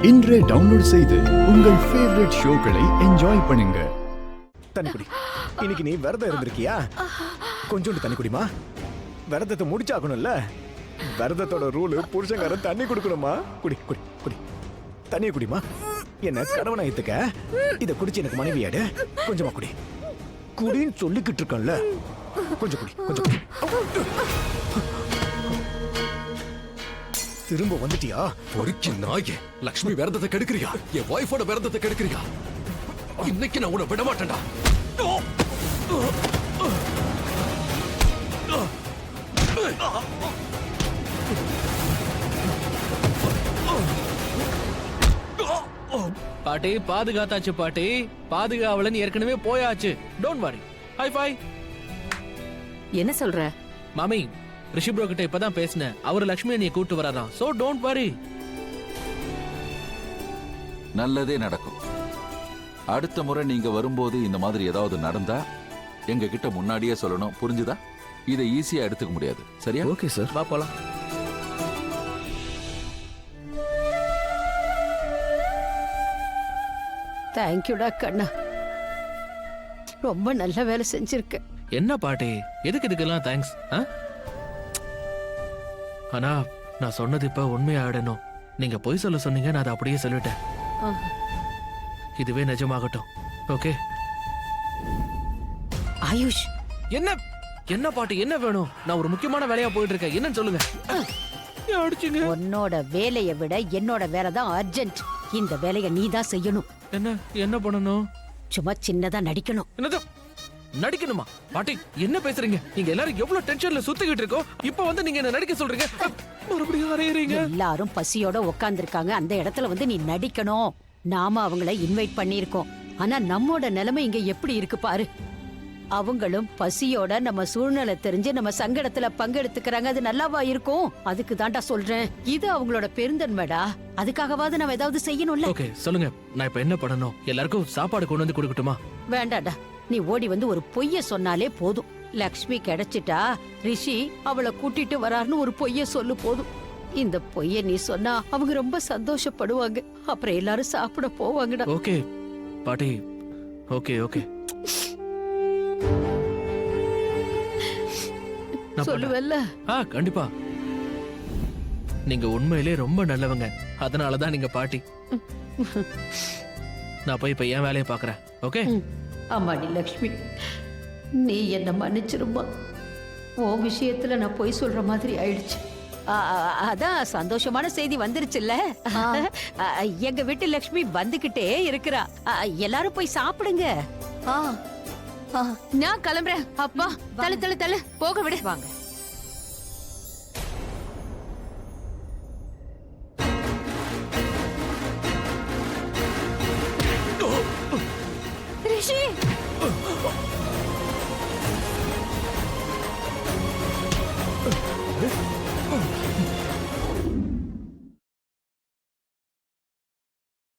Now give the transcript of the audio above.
இன்றே டவுன்லோட் செய்து உங்கள் ஃபேவரட் ஷோக்களை என்ஜாய் பண்ணுங்க. தண்ணி குடி. இன்னைக்கு நீ விரதம் இருந்திருக்கியா? கொஞ்சோண்டு தண்ணி குடிமா. விரதத்தை முடிச்சாகணும்ல. விரதத்தோட ரூல் புருஷங்காரன் தண்ணி குடுக்கணுமா? குடி குடி குடி. தண்ணியை குடிமா. என்ன கணவனா ஏத்துக்க? இதை குடிச்சு எனக்கு மனைவியாடு. கொஞ்சமா குடி. குடின்னு சொல்லிக்கிட்டு இருக்கேன்ல. கொஞ்சம் குடி கொஞ்சம் குடி. திரும்ப வந்துட்டியா? பொறுக்கி நாயே, லக்ஷ்மி விரதத்தை கெடுக்கிறியா? என் வைஃபோட விரதத்தை கெடுக்கிறியா? இன்னைக்கு நான் உன்னை விட மாட்டேன்டா. பாட்டி பாதுகாத்தாச்சு பாட்டி, பாதுகாவலன் ஏற்கனவே போயாச்சு. Don't worry. High five. என்ன சொல்ற மாமி, ரிஷி ப்ரோ கிட்ட இப்பதான் பேசினேன். அவர் லக்ஷ்மி நீ கூட்டு வராராம். So don't worry. நல்லதே நடக்கும். அடுத்த முறை நீங்க வரும்போது இந்த மாதிரி ஏதாவது நடந்தா எங்க கிட்ட முன்னாடியே சொல்லணும். புரிஞ்சுதா? இதை ஈஸியா எடுத்துக்க முடியாது. சரியா? Okay sir. வா போலாம். தேங்க்யூடா கண்ணா, ரொம்ப நல்ல வேலை செஞ்சிருக்க. என்ன பாட்டி, எதுக்கு இதுக்கெல்லாம் தேங்க்ஸ்? ஆனா நான் சொன்னது இப்ப உண்மையாயிடணும். நீங்க பொய் சொல்ல சொன்னீங்க, நான் அதை அப்படியே சொல்லிட்டேன். இதுவே நிஜமாகட்டும். ஓகே ஆயுஷ், என்ன என்ன பாட்டி, என்ன வேணும்? நான் ஒரு முக்கியமான வேலையா போயிட்டு இருக்கேன். என்னன்னு சொல்லுங்க. அடிச்சுங்க. உன்னோட வேலையை விட என்னோட வேலை தான் அர்ஜென்ட். இந்த வேலையை நீ தான் செய்யணும். என்ன என்ன பண்ணணும்? சும்மா சின்னதா நடிக்கணும். என்னது நடிக்கணுமா? பாட்டி என்ன பேசுறீங்க? நீங்க எல்லாரும் எவ்வளவு டென்ஷன்ல சுத்திக்கிட்டு இருக்கோம். இப்ப வந்து நீங்க என்ன நடிக்க சொல்றீங்க? மறுபடியும் அறையறீங்க. எல்லாரும் பசியோட உட்கார்ந்திருக்காங்க. அந்த இடத்துல வந்து நீ நடிக்கணும். நாம அவங்கள இன்வைட் பண்ணிருக்கோம். ஆனா நம்மோட நிலைமை இங்க எப்படி இருக்கு பாரு. அவங்களும் பசியோட நம்ம சூழ்நிலை தெரிஞ்சு நம்ம சங்கடத்துல பங்கெடுத்துக்கிறாங்க. அது நல்லாவா இருக்கும்? அதுக்கு தான்டா சொல்றேன். இது அவங்களோட பெருந்தன்மைடா. அதுக்காகவாது நம்ம ஏதாவது செய்யணும்ல. ஓகே சொல்லுங்க, நான் இப்ப என்ன பண்ணணும்? எல்லாருக்கும் சாப்பாடு கொண்டு வந்து கொடுக்கட்டுமா? வேண்டாடா, நீ ஓடி வந்து ஒரு பொய்ய சொன்னாலே போதும். லக்ஷ்மி கிடைச்சிட்டா, ரிஷி அவளை கூட்டிட்டு வராருன்னு ஒரு பொய்ய சொல்லு போதும். இந்த பொய்ய நீ சொன்னா அவங்க ரொம்ப சந்தோஷப்படுவாங்க. அப்புறம் எல்லாரும் சாப்பிட போவாங்கடா. ஓகே பாட்டி. ஓகே ஓகே சொல்லுவல்ல? கண்டிப்பா. நீங்க உண்மையிலே ரொம்ப நல்லவங்க. அதனாலதான் நீங்க பாட்டி. நான் போய் இப்ப என் வேலையை பாக்குறேன். ஓகே? ஆமாடி லக்ஷ்மி, நீ என்ன மன்னிச்சிருமா. உன் விஷயத்துல நான் பொய் சொல்ற மாதிரி ஆயிடுச்சு. அதான் சந்தோஷமான செய்தி வந்துருச்சுல்ல. எங்க வீட்டு லக்ஷ்மி வந்துகிட்டே இருக்கிறா. எல்லாரும் போய் சாப்பிடுங்க. நான் கிளம்புறேன். அப்பா தள்ளு தள்ளு தள்ளு போக விடு. வாங்க.